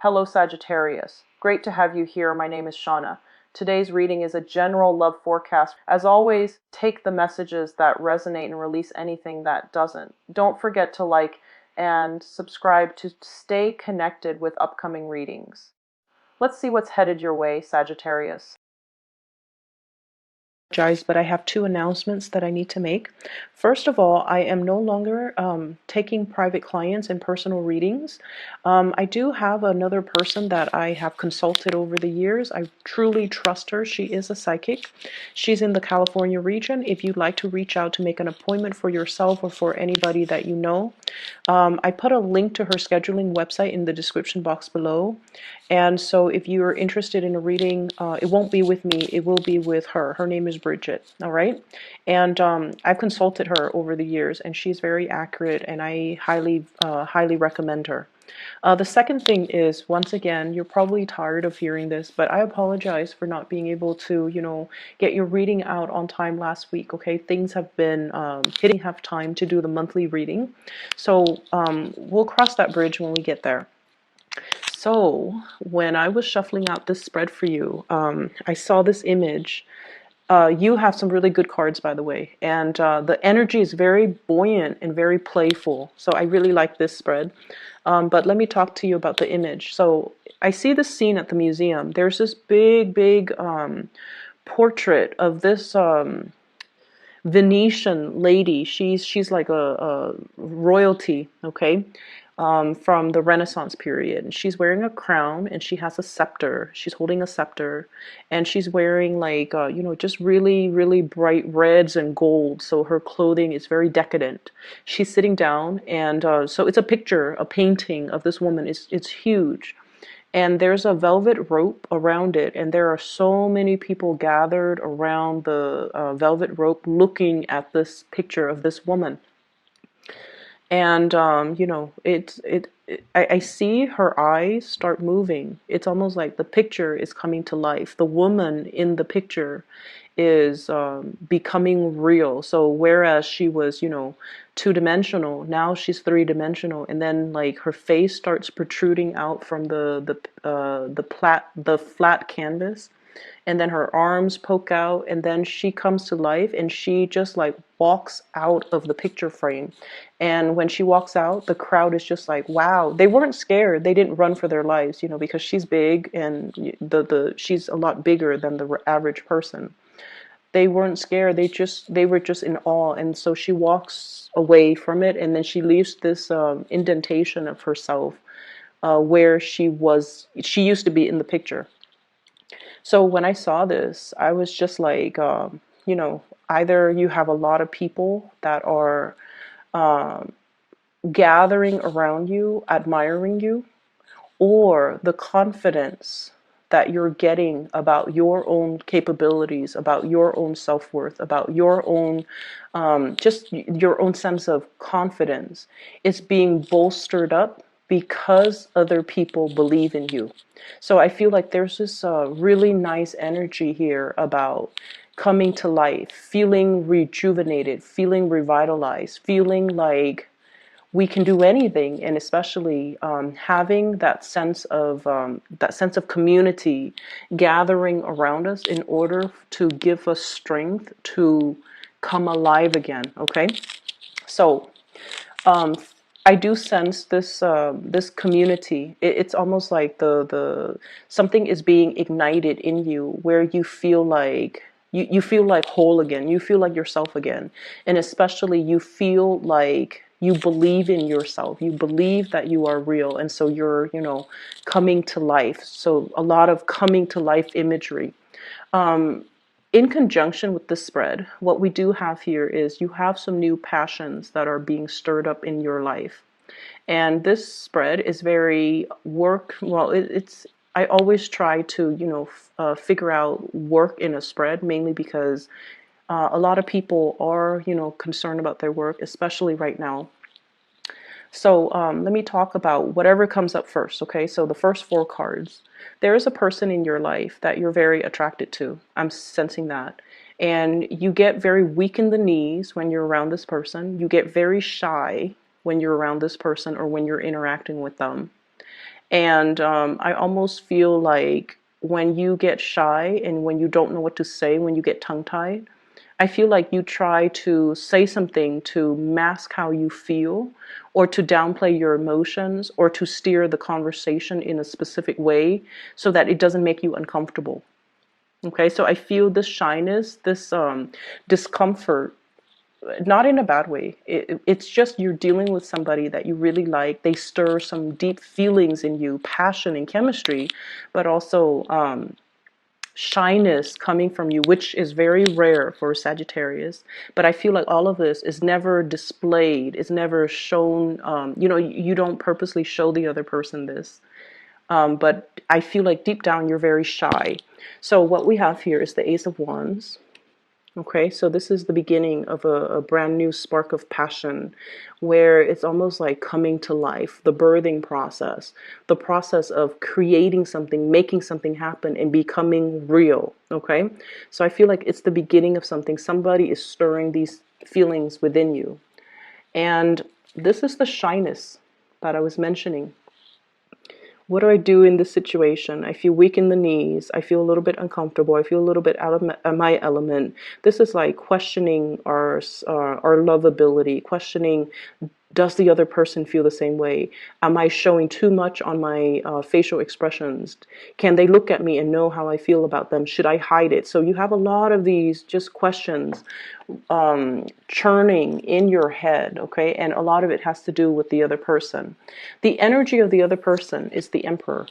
Hello Sagittarius. Great to have you here. My name is Shauna. Today's reading is a general love forecast. As always, take the messages that resonate and release anything that doesn't. Don't forget to like and subscribe to stay connected with upcoming readings. Let's see what's headed your way, Sagittarius. But I have two announcements that I need to make. First of all, I am no longer taking private clients and personal readings. I do have another person that I have consulted over the years. I truly trust her. She is a psychic. She's in the California region. If you'd like to reach out to make an appointment for yourself or for anybody that you know, I put a link to her scheduling website in the description box below. And so if you're interested in a reading, it won't be with me, it will be with her. Her name is Bridget, all right? And I've consulted her over the years, and she's very accurate, and I highly recommend her. The second thing is, once again, you're probably tired of hearing this, but I apologize for not being able to, get your reading out on time last week, okay? Things have been hitting half time to do the monthly reading. So we'll cross that bridge when we get there. So when I was shuffling out this spread for you, I saw this image. You have some really good cards, by the way, and the energy is very buoyant and very playful. So I really like this spread. But let me talk to you about the image. So I see this scene at the museum. There's this big portrait of this Venetian lady. She's like a royalty, okay, from the Renaissance period. And she's wearing a crown, and she has a scepter. She's holding a scepter, and she's wearing like just really bright reds and gold. So her clothing is very decadent. She's sitting down, and so it's a picture, a painting of this woman. It's huge. And there's a velvet rope around it, and there are so many people gathered around the velvet rope looking at this picture of this woman. And I see her eyes start moving. It's almost like the picture is coming to life. The woman in the picture is becoming real. So whereas she was, two-dimensional, now she's three-dimensional, and then like her face starts protruding out from the flat canvas, and then her arms poke out, and then she comes to life, and she just like walks out of the picture frame. And when she walks out, the crowd is just like, wow. They weren't scared. They didn't run for their lives, because she's big, and she's a lot bigger than the average person. They weren't scared. They were just in awe. And so she walks away from it, and then she leaves this indentation of herself where she used to be in the picture. So when I saw this, I was just like, either you have a lot of people that are gathering around you, admiring you, or the confidence that you're getting about your own capabilities, about your own self-worth, about your own, just your own sense of confidence is being bolstered up because other people believe in you. So I feel like there's this really nice energy here about coming to life, feeling rejuvenated, feeling revitalized, feeling like we can do anything, and especially having that sense of community gathering around us in order to give us strength to come alive again. Okay, so I do sense this this community. It's almost like the something is being ignited in you, where you feel like you feel like whole again. You feel like yourself again, and especially you feel like you believe in yourself. You believe that you are real, and so you're coming to life. So a lot of coming to life imagery. In conjunction with the spread, what we do have here is you have some new passions that are being stirred up in your life. And this spread is very I always try to, figure out work in a spread, mainly because a lot of people are, concerned about their work, especially right now. So let me talk about whatever comes up first, okay? So the first four cards. There is a person in your life that you're very attracted to. I'm sensing that. And you get very weak in the knees when you're around this person. You get very shy when you're around this person or when you're interacting with them. And I almost feel like when you get shy and when you don't know what to say, when you get tongue-tied, I feel like you try to say something to mask how you feel, or to downplay your emotions, or to steer the conversation in a specific way so that it doesn't make you uncomfortable. Okay, so I feel this shyness, this discomfort, not in a bad way. It's just you're dealing with somebody that you really like. They stir some deep feelings in you, passion and chemistry, but also shyness coming from you, which is very rare for Sagittarius. But I feel like all of this is never displayed, it's never shown. You don't purposely show the other person this. But I feel like deep down you're very shy. So what we have here is the Ace of Wands. Okay, so this is the beginning of a brand new spark of passion, where it's almost like coming to life, the birthing process, the process of creating something, making something happen, and becoming real. Okay, so I feel like it's the beginning of something. Somebody is stirring these feelings within you. And this is the shyness that I was mentioning. What do I do in this situation? I feel weak in the knees. I feel a little bit uncomfortable. I feel a little bit out of my element. This is like questioning our lovability, questioning, does the other person feel the same way? Am I showing too much on my facial expressions? Can they look at me and know how I feel about them? Should I hide it? So you have a lot of these just questions churning in your head, okay? And a lot of it has to do with the other person. The energy of the other person is the Emperor.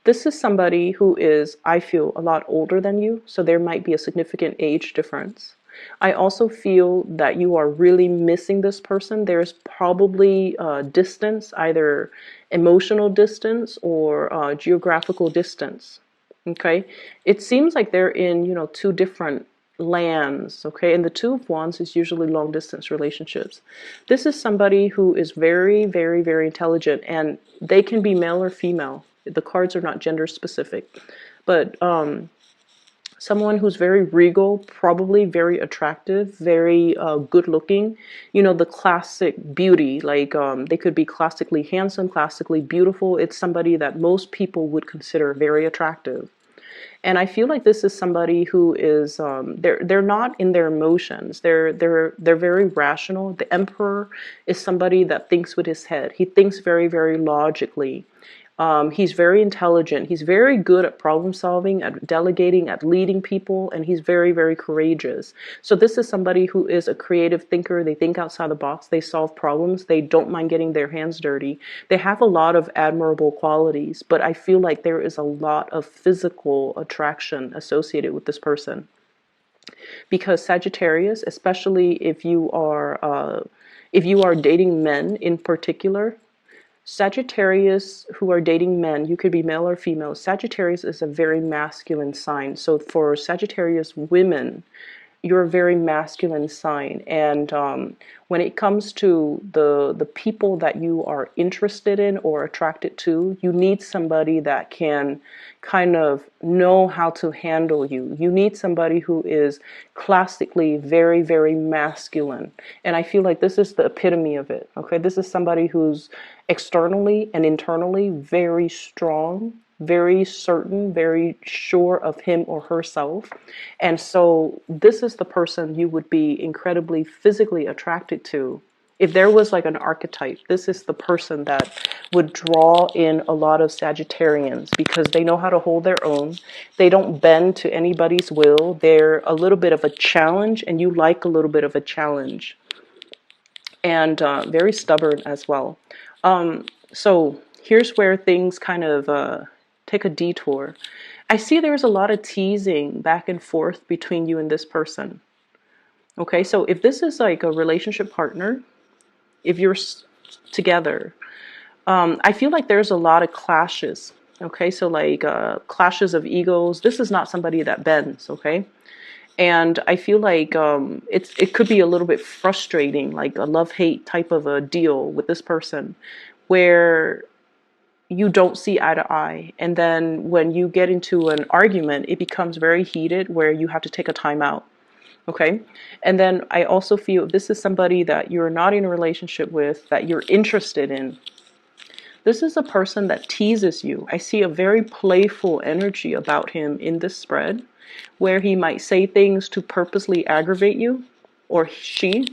This is somebody who is, I feel, a lot older than you, so there might be a significant age difference. I also feel that you are really missing this person. There's probably distance, either emotional distance or geographical distance. Okay, it seems like they're in, two different lands. Okay, and the Two of Wands is usually long distance relationships. This is somebody who is very, very, very intelligent, and they can be male or female. The cards are not gender specific, but someone who's very regal, probably very attractive, very good looking, the classic beauty, like they could be classically handsome, classically beautiful. It's somebody that most people would consider very attractive. And I feel like this is somebody who is they're not in their emotions. They're very rational. The Emperor is somebody that thinks with his head. He thinks very, very logically. He's very intelligent. He's very good at problem solving, at delegating, at leading people, and he's very, very courageous. So this is somebody who is a creative thinker. They think outside the box. They solve problems. They don't mind getting their hands dirty. They have a lot of admirable qualities, but I feel like there is a lot of physical attraction associated with this person. Because Sagittarius, especially if you are dating men in particular, Sagittarius who are dating men, you could be male or female. Sagittarius is a very masculine sign. So for Sagittarius women, you're a very masculine sign. And when it comes to the people that you are interested in or attracted to, you need somebody that can kind of know how to handle you. You need somebody who is classically very, very masculine. And I feel like this is the epitome of it. Okay, this is somebody who's externally and internally very strong, very certain, very sure of him or herself. And so this is the person you would be incredibly physically attracted to. If there was like an archetype, this is the person that would draw in a lot of Sagittarians, because they know how to hold their own. They don't bend to anybody's will. They're a little bit of a challenge, and you like a little bit of a challenge. And very stubborn as well. So here's where things kind of take a detour. I see there's a lot of teasing back and forth between you and this person. Okay, so if this is like a relationship partner, if you're together, I feel like there's a lot of clashes. Okay, so like clashes of egos. This is not somebody that bends. Okay, and I feel like it could be a little bit frustrating, like a love-hate type of a deal with this person, where you don't see eye to eye. And then when you get into an argument, it becomes very heated where you have to take a time out. Okay. And then I also feel this is somebody that you're not in a relationship with, that you're interested in. This is a person that teases you. I see a very playful energy about him in this spread, where he might say things to purposely aggravate you, or she.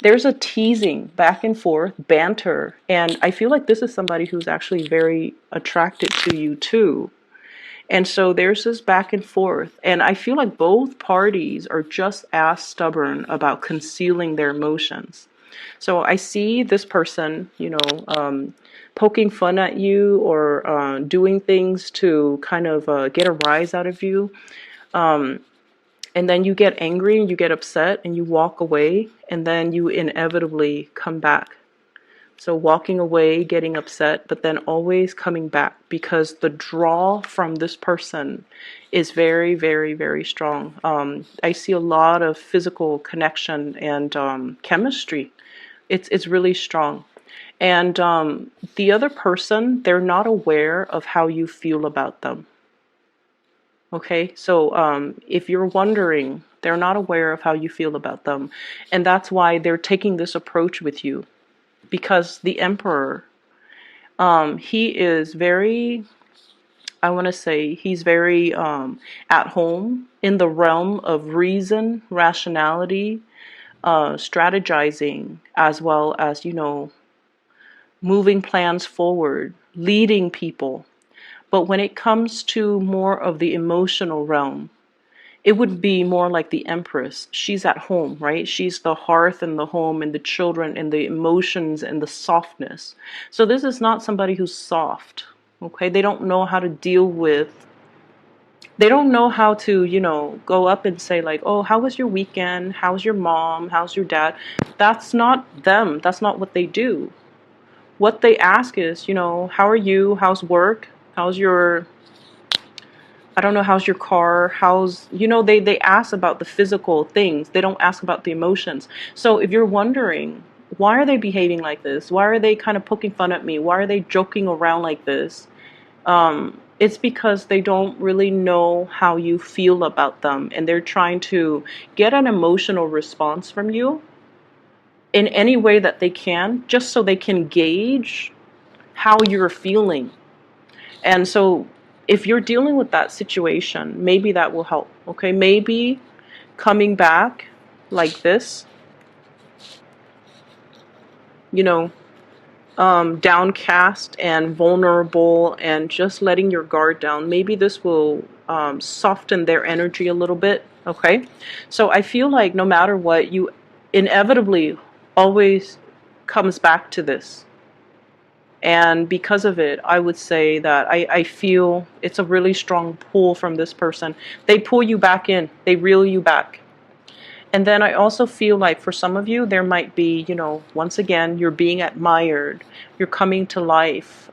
There's a teasing back and forth, banter, and I feel like this is somebody who's actually very attracted to you too. And so there's this back and forth, and I feel like both parties are just as stubborn about concealing their emotions. So I see this person, poking fun at you, or doing things to kind of get a rise out of you. And then you get angry and you get upset and you walk away, and then you inevitably come back. So walking away, getting upset, but then always coming back, because the draw from this person is very, very, very strong. I see a lot of physical connection and chemistry. It's really strong. And the other person, they're not aware of how you feel about them. Okay, so if you're wondering, they're not aware of how you feel about them. And that's why they're taking this approach with you. Because the Emperor, he is very, I want to say, he's very at home in the realm of reason, rationality, strategizing, as well as, moving plans forward, leading people. But when it comes to more of the emotional realm, it would be more like the Empress. She's at home, right? She's the hearth and the home and the children and the emotions and the softness. So this is not somebody who's soft, okay? They don't know how to deal with, they don't know how to, go up and say like, oh, how was your weekend? How's your mom? How's your dad? That's not them. That's not what they do. What they ask is, how are you? How's work? How's your, I don't know, how's your car? They ask about the physical things. They don't ask about the emotions. So if you're wondering, why are they behaving like this? Why are they kind of poking fun at me? Why are they joking around like this? It's because they don't really know how you feel about them, and they're trying to get an emotional response from you in any way that they can, just so they can gauge how you're feeling. And so if you're dealing with that situation, maybe that will help. Okay, maybe coming back like this, downcast and vulnerable and just letting your guard down, maybe this will soften their energy a little bit. Okay, so I feel like no matter what, you inevitably always comes back to this. And because of it, I would say that I feel it's a really strong pull from this person. They pull you back in. They reel you back. And then I also feel like for some of you, there might be, once again, you're being admired. You're coming to life.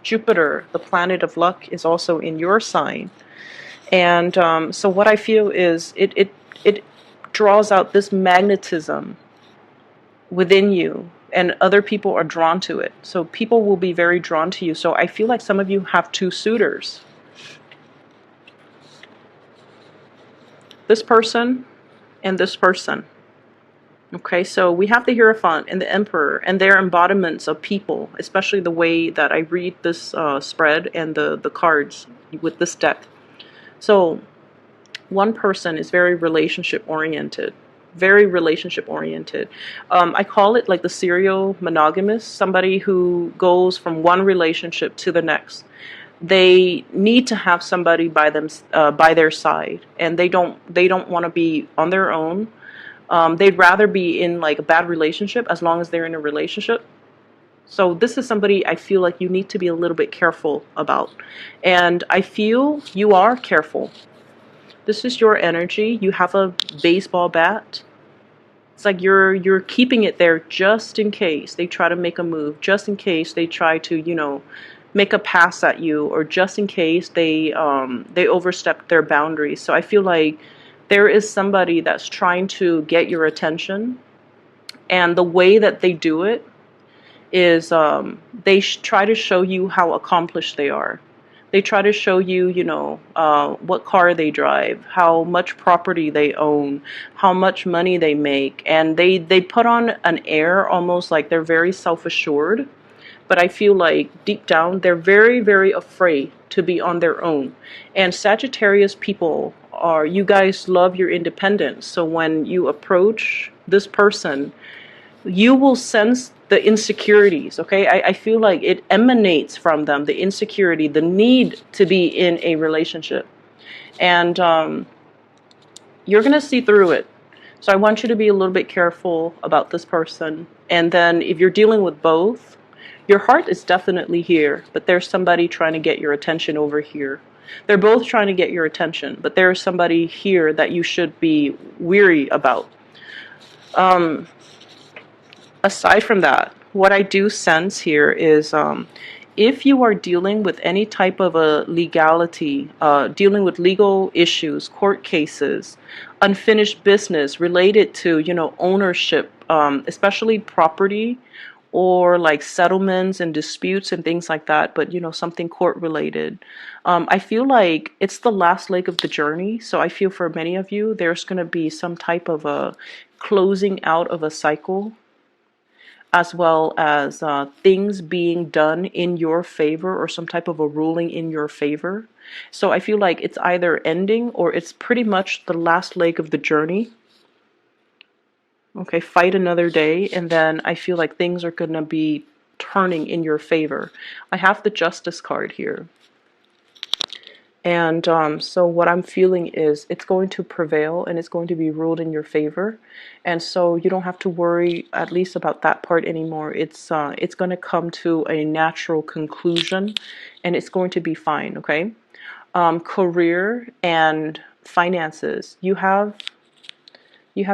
Jupiter, the planet of luck, is also in your sign. And so what I feel is it draws out this magnetism within you, and other people are drawn to it. So people will be very drawn to you. So I feel like some of you have two suitors. This person and this person. Okay, so we have the Hierophant and the Emperor, and they're embodiments of people, especially the way that I read this spread and the cards with this deck. So one person is very relationship oriented. Very relationship oriented. I call it like the serial monogamous, somebody who goes from one relationship to the next. They need to have somebody by their side, and they don't want to be on their own. They'd rather be in like a bad relationship as long as they're in a relationship. So this is somebody I feel like you need to be a little bit careful about, and I feel you are careful. This is your energy. You have a baseball bat. It's like you're keeping it there just in case they try to make a move, just in case they try to, make a pass at you, or just in case they overstep their boundaries. So I feel like there is somebody that's trying to get your attention, and the way that they do it is they try to show you how accomplished they are. They try to show you, what car they drive, how much property they own, how much money they make. And they put on an air almost like they're very self-assured. but I feel like deep down they're very, very afraid to be on their own. And Sagittarius people are, you guys love your independence. So when you approach this person, you will sense the insecurities, okay? I feel like it emanates from them, the insecurity, the need to be in a relationship. And you're going to see through it. So I want you to be a little bit careful about this person. And then if you're dealing with both, your heart is definitely here, but there's somebody trying to get your attention over here. They're both trying to get your attention, but there's somebody here that you should be weary about. Aside from that, what I do sense here is if you are dealing with any type of a legality, dealing with legal issues, court cases, unfinished business related to, ownership, especially property or like settlements and disputes and things like that, but something court related. I feel like it's the last leg of the journey. So I feel for many of you, there's going to be some type of a closing out of a cycle, as well as things being done in your favor or some type of a ruling in your favor. So I feel like it's either ending or it's pretty much the last leg of the journey. Okay, fight another day, and then I feel like things are going to be turning in your favor. I have the Justice card here. And so what I'm feeling is it's going to prevail and it's going to be ruled in your favor. And so you don't have to worry at least about that part anymore. It's going to come to a natural conclusion and it's going to be fine, okay? Career and finances. You have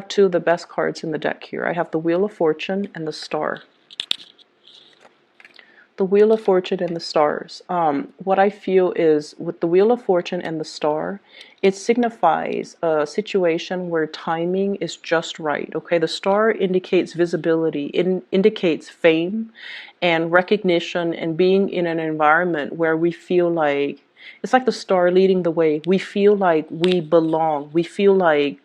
two of the best cards in the deck here. I have the Wheel of Fortune and the Star. The Wheel of Fortune and the Stars. What I feel is with the Wheel of Fortune and the Star, it signifies a situation where timing is just right. Okay, the star indicates visibility, it indicates fame and recognition and being in an environment where we feel like it's like the star leading the way. We feel like we belong. We feel like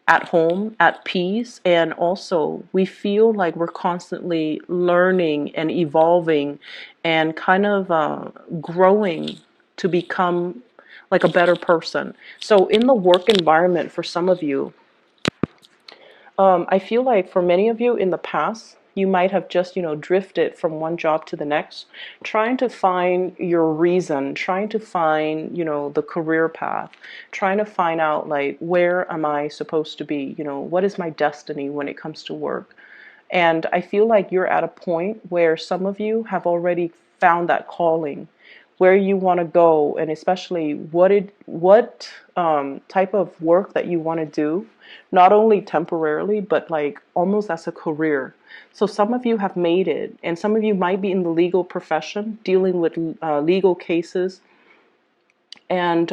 at home, at peace, and also we feel like we're constantly learning and evolving and kind of growing to become like a better person. So in the work environment for some of you, I feel like for many of you in the past, you might have just, drifted from one job to the next, trying to find your reason, trying to find, the career path, trying to find out like, where am I supposed to be? What is my destiny when it comes to work? And I feel like you're at a point where some of you have already found that calling, where you want to go, and especially what type of work that you want to do, not only temporarily, but like almost as a career. So some of you have made it, and some of you might be in the legal profession, dealing with legal cases and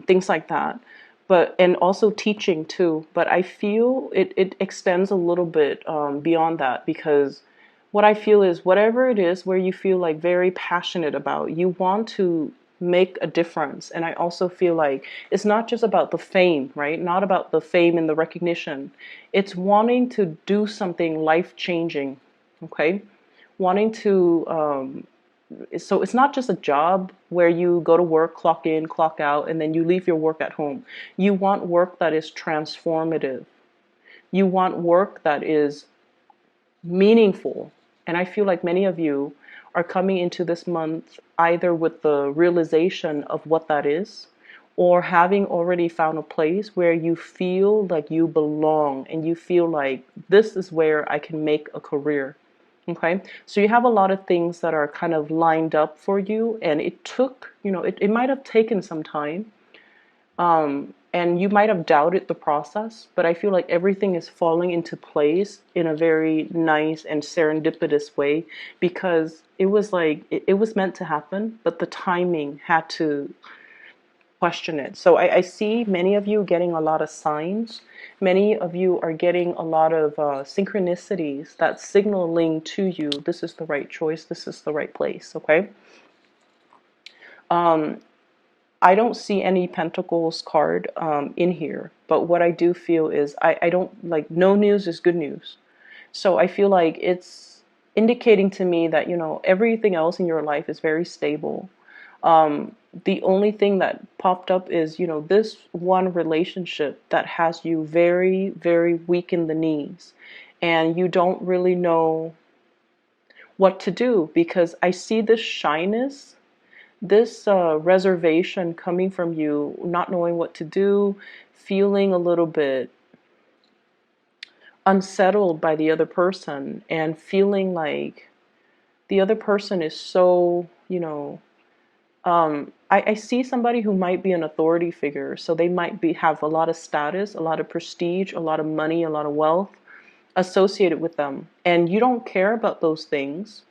things like that. And also teaching too. But I feel it extends a little bit beyond that, because what I feel is whatever it is where you feel like very passionate about, you want to make a difference. And I also feel like it's not just about the fame, right? Not about the fame and the recognition. It's wanting to do something life-changing, okay? Wanting to so it's not just a job where you go to work, clock in, clock out, and then you leave your work at home. You want work that is transformative. You want work that is meaningful. And I feel like many of you are coming into this month either with the realization of what that is, or having already found a place where you feel like you belong and you feel like this is where I can make a career. Okay, so you have a lot of things that are kind of lined up for you, and it took, it might have taken some time, and you might have doubted the process, but I feel like everything is falling into place in a very nice and serendipitous way, because it was like, it was meant to happen, but the timing had to question it. So I see many of you getting a lot of signs. Many of you are getting a lot of synchronicities that's signaling to you, this is the right choice, this is the right place, okay? I don't see any Pentacles card in here, but what I do feel is I don't, like, no news is good news. So I feel like it's indicating to me that, everything else in your life is very stable. The only thing that popped up is, this one relationship that has you very, very weak in the knees, and you don't really know what to do, because I see this shyness, this reservation coming from you, not knowing what to do, feeling a little bit unsettled by the other person, and feeling like the other person is so, I see somebody who might be an authority figure. So they might have a lot of status, a lot of prestige, a lot of money, a lot of wealth associated with them. And you don't care about those things.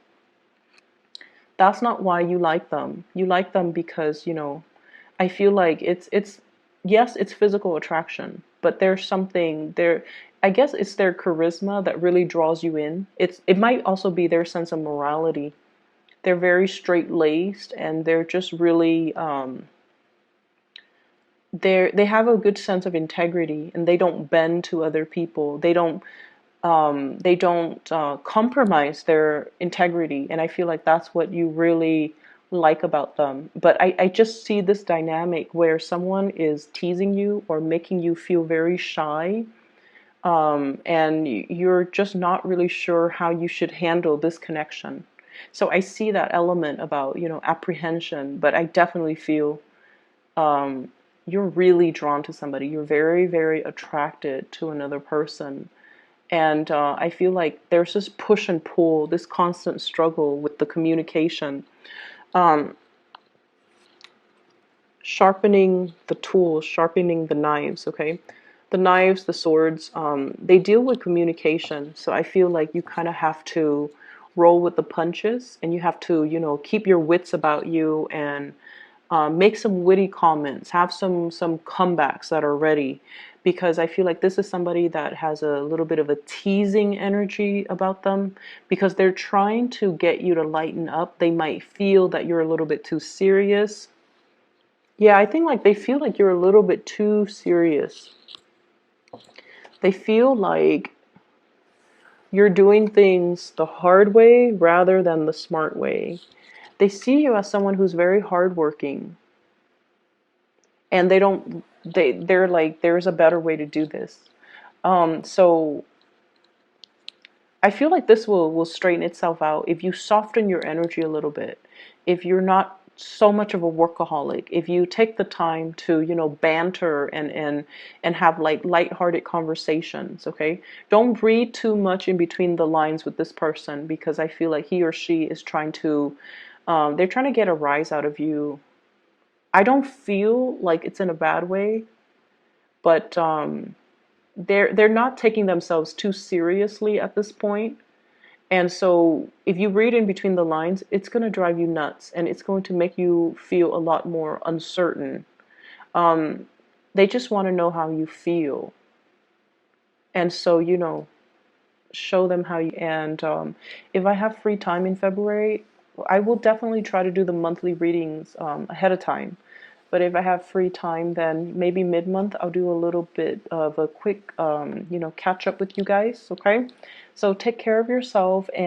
That's not why you like them. You like them because, I feel like it's yes, it's physical attraction, but there's something there. I guess it's their charisma that really draws you in. It might also be their sense of morality. They're very straight-laced, and they're just really they have a good sense of integrity, and they don't bend to other people. They don't compromise their integrity, and I feel like that's what you really like about them. But I just see this dynamic where someone is teasing you or making you feel very shy, and you're just not really sure how you should handle this connection. So I see that element about, apprehension, but I definitely feel you're really drawn to somebody. You're very, very attracted to another person. And I feel like there's this push and pull, this constant struggle with the communication. Um, Sharpening the tools, sharpening the knives, okay? The knives, the swords, they deal with communication. So I feel like you kind of have to roll with the punches, and you have to, keep your wits about you, and make some witty comments, have some comebacks that are ready, because I feel like this is somebody that has a little bit of a teasing energy about them, because they're trying to get you to lighten up. They might feel that you're a little bit too serious. Yeah, I think like they feel like you're a little bit too serious. They feel like you're doing things the hard way rather than the smart way. They see you as someone who's very hardworking, and they're like, there's a better way to do this. So I feel like this will straighten itself out if you soften your energy a little bit. If you're not so much of a workaholic, if you take the time to, banter and have like lighthearted conversations, okay? Don't read too much in between the lines with this person, because I feel like he or she is trying to they're trying to get a rise out of you. I don't feel like it's in a bad way, but they're not taking themselves too seriously at this point. And so if you read in between the lines, it's going to drive you nuts, and it's going to make you feel a lot more uncertain. They just want to know how you feel. And so, show them how you. And if I have free time in February, I will definitely try to do the monthly readings ahead of time. But if I have free time, then maybe mid-month I'll do a little bit of a quick, catch up with you guys. Okay, so take care of yourself, and